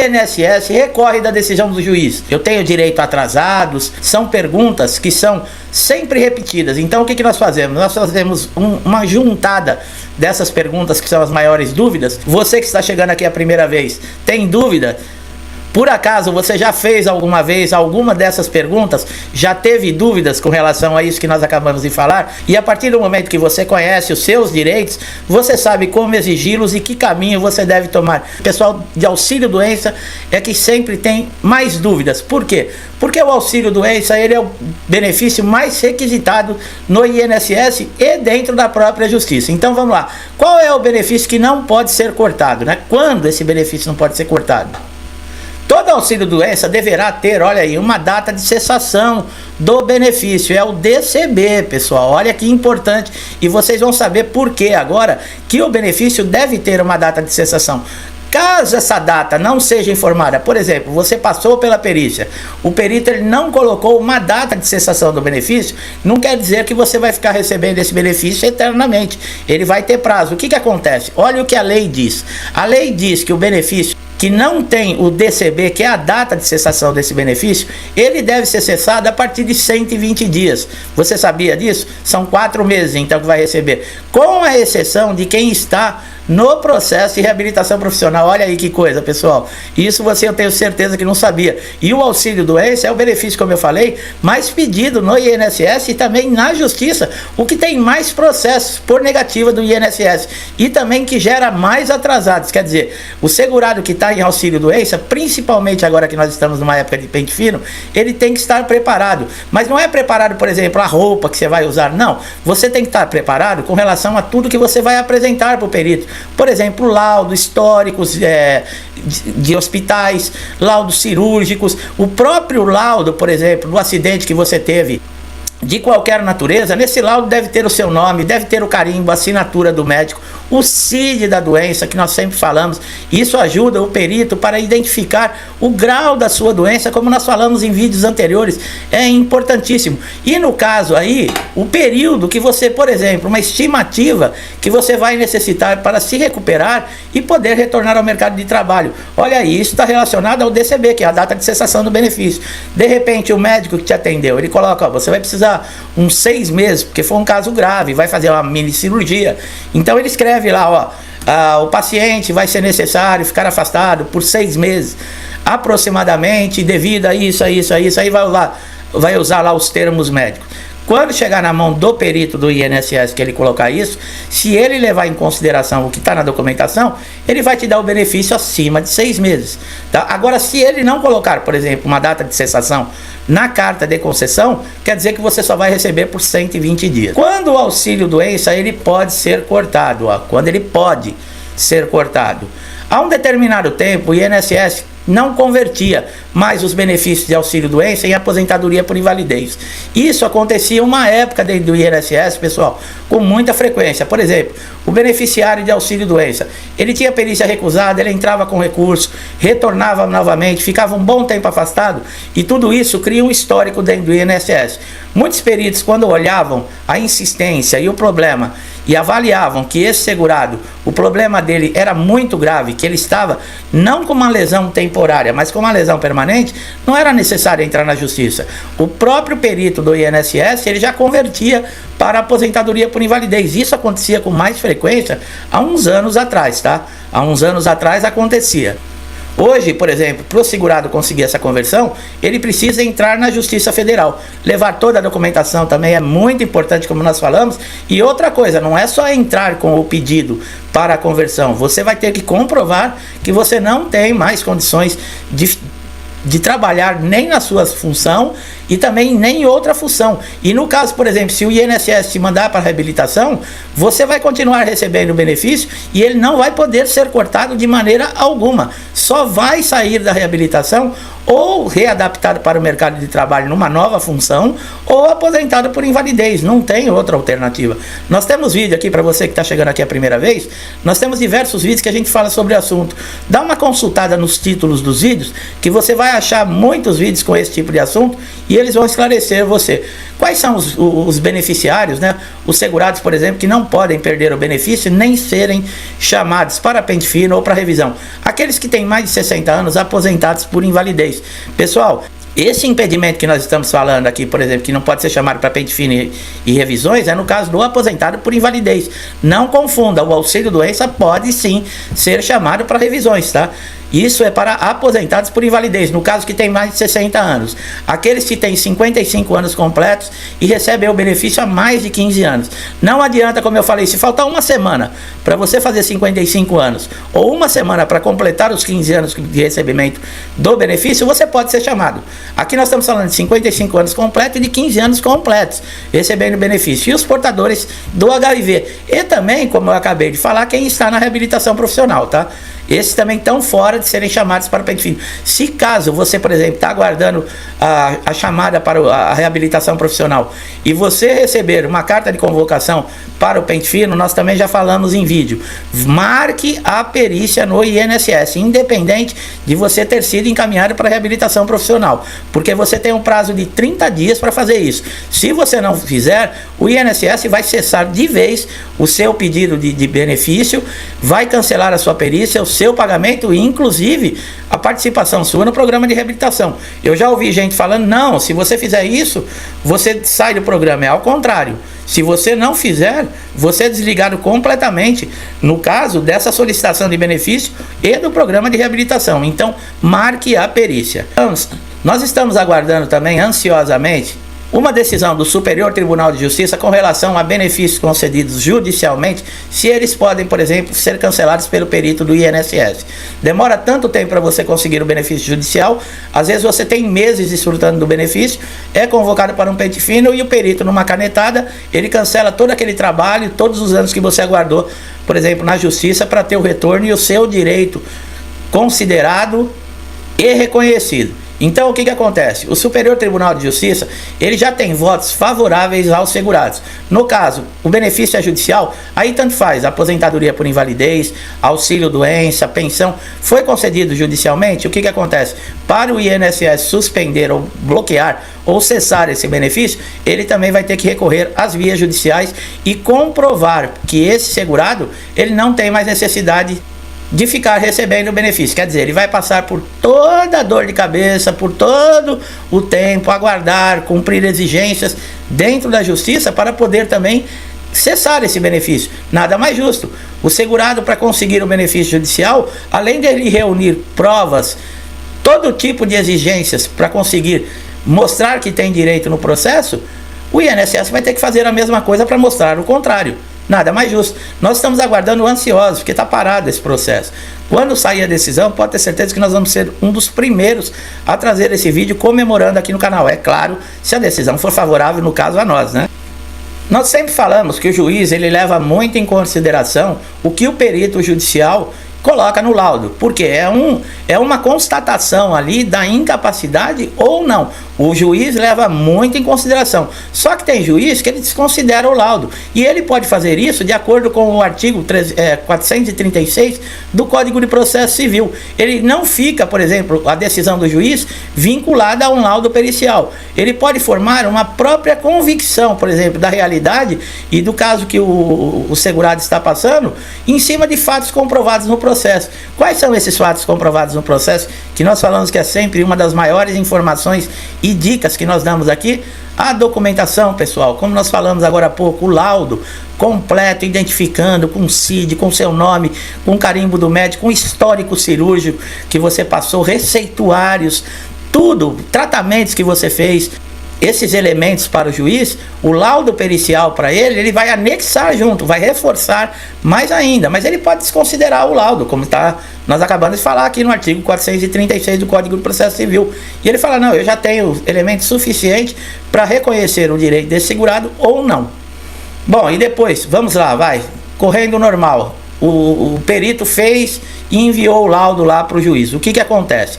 INSS recorre da decisão do juiz. Eu tenho direito a atrasados? São perguntas que são sempre repetidas. Então o que nós fazemos? Nós fazemos uma juntada dessas perguntas que são as maiores dúvidas. Você que está chegando aqui a primeira vez, tem dúvida? Por acaso você já fez alguma vez alguma dessas perguntas? Já teve dúvidas com relação a isso que nós acabamos de falar? E a partir do momento que você conhece os seus direitos, você sabe como exigi-los e que caminho você deve tomar. O pessoal de auxílio-doença é que sempre tem mais dúvidas. Por quê? Porque o auxílio-doença ele é o benefício mais requisitado no INSS e dentro da própria Justiça. Então vamos lá. Qual é o benefício que não pode ser cortado, né? Quando esse benefício não pode ser cortado? Todo auxílio-doença deverá ter, olha aí, uma data de cessação do benefício. É o DCB, pessoal. Olha que importante. E vocês vão saber por que agora que o benefício deve ter uma data de cessação. Caso essa data não seja informada, por exemplo, você passou pela perícia, o perito ele não colocou uma data de cessação do benefício, não quer dizer que você vai ficar recebendo esse benefício eternamente. Ele vai ter prazo. O que acontece? Olha o que a lei diz. A lei diz que o benefício que não tem o DCB, que é a data de cessação desse benefício, ele deve ser cessado a partir de 120 dias. Você sabia disso? São 4 meses, então, que vai receber. Com a exceção de quem está no processo de reabilitação profissional. Olha aí que coisa, pessoal. Isso eu tenho certeza que não sabia. E o auxílio-doença é o benefício, como eu falei, mais pedido no INSS e também na Justiça, o que tem mais processos por negativa do INSS e também que gera mais atrasados. Quer dizer, o segurado que está em auxílio-doença, principalmente agora que nós estamos numa época de pente fino, ele tem que estar preparado. Mas não é preparado, por exemplo, a roupa que você vai usar, não. Você tem que estar preparado com relação a tudo que você vai apresentar para o perito. Por exemplo, laudos históricos de hospitais, laudos cirúrgicos, o próprio laudo, por exemplo, do acidente que você teve de qualquer natureza, nesse laudo deve ter o seu nome, deve ter o carimbo, a assinatura do médico, o CID da doença, que nós sempre falamos. Isso ajuda o perito para identificar o grau da sua doença, como nós falamos em vídeos anteriores, é importantíssimo. E no caso aí, o período que você, por exemplo, uma estimativa que você vai necessitar para se recuperar e poder retornar ao mercado de trabalho. Olha aí, isso está relacionado ao DCB, que é a data de cessação do benefício. De repente, o médico que te atendeu, ele coloca, ó, você vai precisar uns 6 meses, porque foi um caso grave, vai fazer uma mini cirurgia. Então ele escreve lá, ó, o paciente vai ser necessário ficar afastado por 6 meses, aproximadamente, devido a isso, aí vai usar lá os termos médicos. Quando chegar na mão do perito do INSS que ele colocar isso, se ele levar em consideração o que está na documentação, ele vai te dar o benefício acima de 6 meses. Tá? Agora, se ele não colocar, por exemplo, uma data de cessação na carta de concessão, quer dizer que você só vai receber por 120 dias. Quando o auxílio-doença, ele pode ser cortado, ó, quando ele pode ser cortado. Há um determinado tempo, o INSS não convertia mais os benefícios de auxílio-doença em aposentadoria por invalidez. Isso acontecia uma época dentro do INSS, pessoal, com muita frequência. Por exemplo, o beneficiário de auxílio-doença, ele tinha perícia recusada, ele entrava com recurso, retornava novamente, ficava um bom tempo afastado, e tudo isso cria um histórico dentro do INSS. Muitos peritos, quando olhavam a insistência e o problema, e avaliavam que esse segurado, o problema dele era muito grave, que ele estava não com uma lesão temporária, mas com uma lesão permanente, não era necessário entrar na Justiça. O próprio perito do INSS, ele já convertia para aposentadoria por invalidez. Isso acontecia com mais frequência há uns anos atrás, tá? Há uns anos atrás acontecia. Hoje, por exemplo, para o segurado conseguir essa conversão, ele precisa entrar na Justiça Federal. Levar toda a documentação também é muito importante, como nós falamos. E outra coisa, não é só entrar com o pedido para a conversão. Você vai ter que comprovar que você não tem mais condições de trabalhar nem na sua função e também nem em outra função. E no caso, por exemplo, se o INSS te mandar para a reabilitação, você vai continuar recebendo o benefício e ele não vai poder ser cortado de maneira alguma. Só vai sair da reabilitação ou readaptado para o mercado de trabalho numa nova função ou aposentado por invalidez. Não tem outra alternativa. Nós temos vídeo aqui para você que está chegando aqui a primeira vez. Nós temos diversos vídeos que a gente fala sobre o assunto. Dá uma consultada nos títulos dos vídeos que você vai achar muitos vídeos com esse tipo de assunto e eles vão esclarecer você. Quais são os beneficiários, né? Os segurados, por exemplo, que não podem perder o benefício nem serem chamados para pente fino ou para revisão. Aqueles que têm mais de 60 anos aposentados por invalidez. Pessoal, esse impedimento que nós estamos falando aqui, por exemplo, que não pode ser chamado para pente fino e revisões, é no caso do aposentado por invalidez. Não confunda, o auxílio-doença pode sim ser chamado para revisões, tá? Isso é para aposentados por invalidez, no caso que tem mais de 60 anos. Aqueles que têm 55 anos completos e recebem o benefício há mais de 15 anos. Não adianta, como eu falei, se faltar uma semana para você fazer 55 anos ou uma semana para completar os 15 anos de recebimento do benefício, você pode ser chamado. Aqui nós estamos falando de 55 anos completos e de 15 anos completos recebendo benefício. E os portadores do HIV. E também, como eu acabei de falar, quem está na reabilitação profissional, tá? Esses também estão fora de serem chamados para o pente fino. Se caso você, por exemplo, está aguardando a chamada para a reabilitação profissional e você receber uma carta de convocação para o pente fino, nós também já falamos em vídeo. Marque a perícia no INSS, independente de você ter sido encaminhado para a reabilitação profissional, porque você tem um prazo de 30 dias para fazer isso. Se você não fizer, o INSS vai cessar de vez o seu pedido de benefício, vai cancelar a sua perícia, o seu pagamento e inclusive a participação sua no programa de reabilitação. Eu já ouvi gente falando, não, se você fizer isso, você sai do programa. É ao contrário. Se você não fizer, você é desligado completamente no caso dessa solicitação de benefício e do programa de reabilitação. Então, marque a perícia. Nós estamos aguardando também ansiosamente uma decisão do Superior Tribunal de Justiça com relação a benefícios concedidos judicialmente, se eles podem, por exemplo, ser cancelados pelo perito do INSS. Demora tanto tempo para você conseguir o benefício judicial, às vezes você tem meses desfrutando do benefício, é convocado para um pente fino e o perito, numa canetada, ele cancela todo aquele trabalho, todos os anos que você aguardou, por exemplo, na Justiça, para ter o retorno e o seu direito considerado e reconhecido. Então, o que acontece? O Superior Tribunal de Justiça, ele já tem votos favoráveis aos segurados. No caso, o benefício é judicial, aí tanto faz, aposentadoria por invalidez, auxílio-doença, pensão, foi concedido judicialmente, o que acontece? Para o INSS suspender ou bloquear ou cessar esse benefício, ele também vai ter que recorrer às vias judiciais e comprovar que esse segurado, ele não tem mais necessidade de ficar recebendo o benefício. Quer dizer, ele vai passar por toda a dor de cabeça, por todo o tempo, aguardar, cumprir exigências dentro da justiça para poder também cessar esse benefício. Nada mais justo. O segurado, para conseguir o benefício judicial, além de ele reunir provas, todo tipo de exigências para conseguir mostrar que tem direito no processo, o INSS vai ter que fazer a mesma coisa para mostrar o contrário. Nada mais justo. Nós estamos aguardando ansiosos, porque está parado esse processo. Quando sair a decisão, pode ter certeza que nós vamos ser um dos primeiros a trazer esse vídeo comemorando aqui no canal. É claro, se a decisão for favorável, no caso a nós, né? Nós sempre falamos que o juiz, ele leva muito em consideração o que o perito judicial coloca no laudo, porque é uma constatação ali da incapacidade ou não. O juiz leva muito em consideração. Só que tem juiz que ele desconsidera o laudo. E ele pode fazer isso de acordo com o artigo 436 do Código de Processo Civil. Ele não fica, por exemplo, a decisão do juiz vinculada a um laudo pericial. Ele pode formar uma própria convicção, por exemplo, da realidade e do caso que o segurado está passando, em cima de fatos comprovados no processo. Quais são esses fatos comprovados no processo? Que nós falamos que é sempre uma das maiores informações e dicas que nós damos aqui. A documentação, pessoal, como nós falamos agora há pouco, o laudo completo, identificando com CID, com seu nome, com carimbo do médico, com histórico cirúrgico que você passou, receituários, tudo, tratamentos que você fez. Esses elementos para o juiz, o laudo pericial para ele vai anexar junto, vai reforçar mais ainda, mas ele pode desconsiderar o laudo, como nós acabamos de falar aqui no artigo 436 do Código de Processo Civil. E ele fala, não, eu já tenho elementos suficientes para reconhecer o direito desse segurado ou não. Bom, e depois, vamos lá, vai, correndo normal, o perito fez e enviou o laudo lá para o juiz. O que acontece?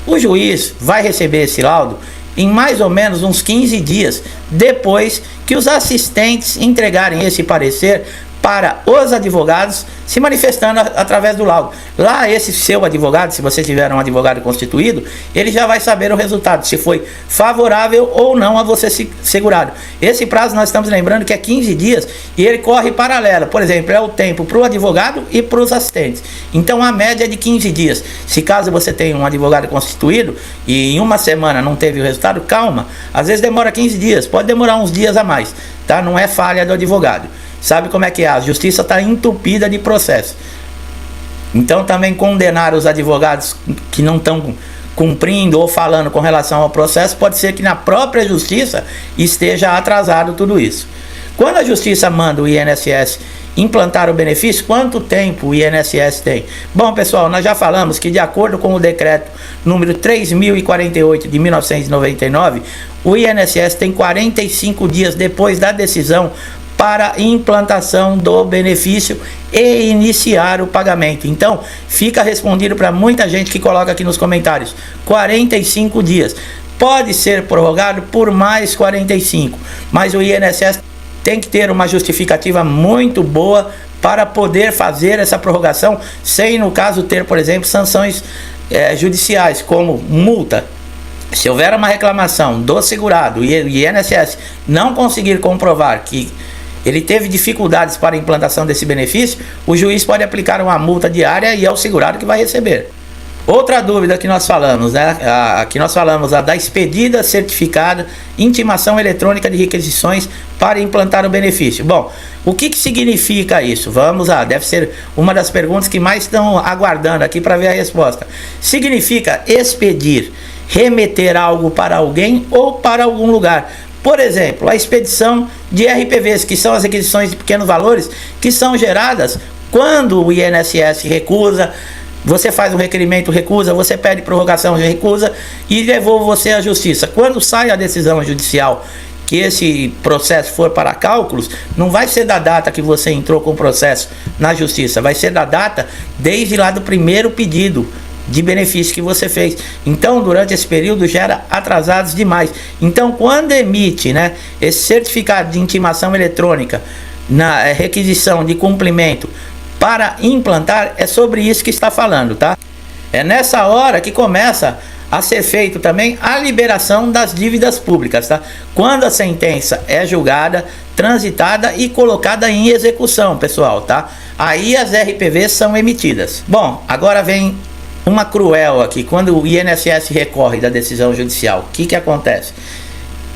O juiz vai receber esse laudo em mais ou menos uns 15 dias depois que os assistentes entregarem esse parecer para os advogados se manifestando através do laudo. Lá, esse seu advogado, se você tiver um advogado constituído, ele já vai saber o resultado, se foi favorável ou não a você segurado. Esse prazo nós estamos lembrando que é 15 dias e ele corre paralelo. Por exemplo, é o tempo para o advogado e para os assistentes. Então a média é de 15 dias. Se caso você tem um advogado constituído e em uma semana não teve o resultado, calma. Às vezes demora 15 dias, pode demorar uns dias a mais, tá? Não é falha do advogado. Sabe como é que é? A justiça está entupida de processo. Então também condenar os advogados que não estão cumprindo ou falando com relação ao processo, pode ser que na própria justiça esteja atrasado tudo isso. Quando a justiça manda o INSS implantar o benefício, quanto tempo o INSS tem? Bom, pessoal, nós já falamos que de acordo com o decreto número 3048 de 1999, o INSS tem 45 dias depois da decisão para implantação do benefício e iniciar o pagamento. Então, fica respondido para muita gente que coloca aqui nos comentários, 45 dias. Pode ser prorrogado por mais 45, mas o INSS tem que ter uma justificativa muito boa para poder fazer essa prorrogação, sem, no caso, ter, por exemplo, sanções judiciais, como multa. Se houver uma reclamação do segurado e o INSS não conseguir comprovar que ele teve dificuldades para a implantação desse benefício, o juiz pode aplicar uma multa diária e é o segurado que vai receber. Outra dúvida que nós falamos, né? Aqui nós falamos a da expedida certificada intimação eletrônica de requisições para implantar o benefício. Bom, o que significa isso? Vamos lá, deve ser uma das perguntas que mais estão aguardando aqui para ver a resposta. Significa expedir, remeter algo para alguém ou para algum lugar. Por exemplo, a expedição de RPVs, que são as requisições de pequenos valores, que são geradas quando o INSS recusa, você faz um requerimento, recusa, você pede prorrogação, recusa e levou você à justiça. Quando sai a decisão judicial que esse processo for para cálculos, não vai ser da data que você entrou com o processo na justiça, vai ser da data desde lá do primeiro pedido de benefício que você fez. Então, durante esse período gera atrasados demais. Então, quando emite, né, esse certificado de intimação eletrônica na requisição de cumprimento para implantar, é sobre isso que está falando, tá? É nessa hora que começa a ser feito também a liberação das dívidas públicas, tá? Quando a sentença é julgada, transitada e colocada em execução, pessoal, tá? Aí as RPVs são emitidas. Bom, agora vem uma cruel aqui. Quando o INSS recorre da decisão judicial, o que acontece?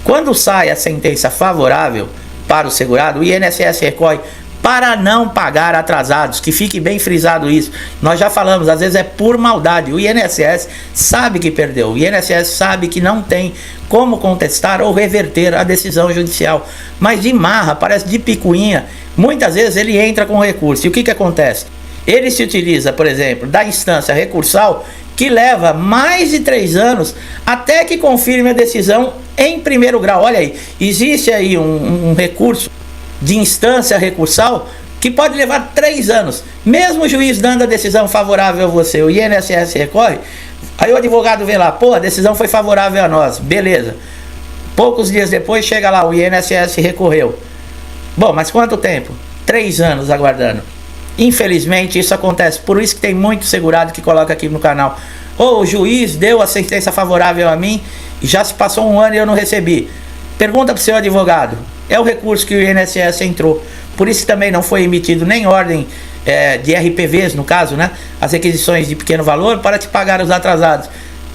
Quando sai a sentença favorável para o segurado, o INSS recorre para não pagar atrasados, que fique bem frisado isso. Nós já falamos, às vezes é por maldade. O INSS sabe que perdeu, o INSS sabe que não tem como contestar ou reverter a decisão judicial, mas de marra, parece de picuinha, muitas vezes ele entra com recurso. E o que acontece? Ele se utiliza, por exemplo, da instância recursal, que leva mais de 3 anos até que confirme a decisão em primeiro grau. Olha aí, existe aí um recurso de instância recursal que pode levar 3 anos. Mesmo o juiz dando a decisão favorável a você, o INSS recorre, aí o advogado vê lá, pô, a decisão foi favorável a nós, beleza. Poucos dias depois chega lá, o INSS recorreu. Bom, mas quanto tempo? 3 anos aguardando. Infelizmente isso acontece, por isso que tem muito segurado que coloca aqui no canal: o juiz deu a sentença favorável a mim e já se passou 1 ano e eu não recebi. Pergunta para o seu advogado, é o recurso que o INSS entrou, por isso também não foi emitido nem ordem de RPVs, no caso, né, as requisições de pequeno valor, para te pagar os atrasados,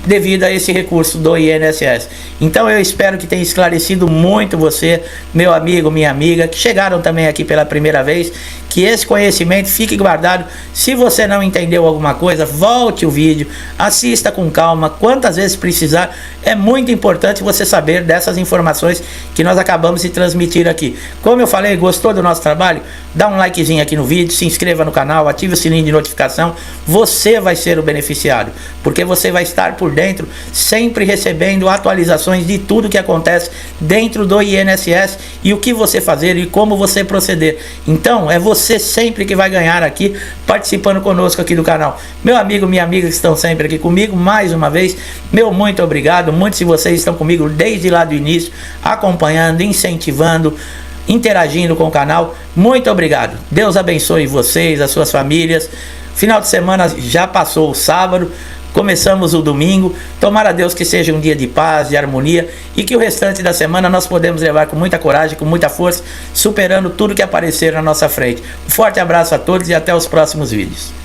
devido a esse recurso do INSS. Então eu espero que tenha esclarecido muito você, meu amigo, minha amiga, que chegaram também aqui pela primeira vez, que esse conhecimento fique guardado. Se você não entendeu alguma coisa, volte o vídeo, assista com calma, quantas vezes precisar. É muito importante você saber dessas informações que nós acabamos de transmitir aqui. Como eu falei, gostou do nosso trabalho? Dá um likezinho aqui no vídeo, se inscreva no canal, ative o sininho de notificação. Você vai ser o beneficiário, porque você vai estar por dentro, sempre recebendo atualizações de tudo que acontece dentro do INSS e o que você fazer e como você proceder. Então é você sempre que vai ganhar aqui, participando conosco aqui do canal. Meu amigo, minha amiga que estão sempre aqui comigo, mais uma vez, meu muito obrigado. Muitos de vocês estão comigo desde lá do início, acompanhando, incentivando, interagindo com o canal. Muito obrigado. Deus abençoe vocês, as suas famílias. Final de semana já passou o sábado, começamos o domingo. Tomara a Deus que seja um dia de paz, de harmonia, e que o restante da semana nós podemos levar com muita coragem, com muita força, superando tudo que aparecer na nossa frente. Um forte abraço a todos e até os próximos vídeos.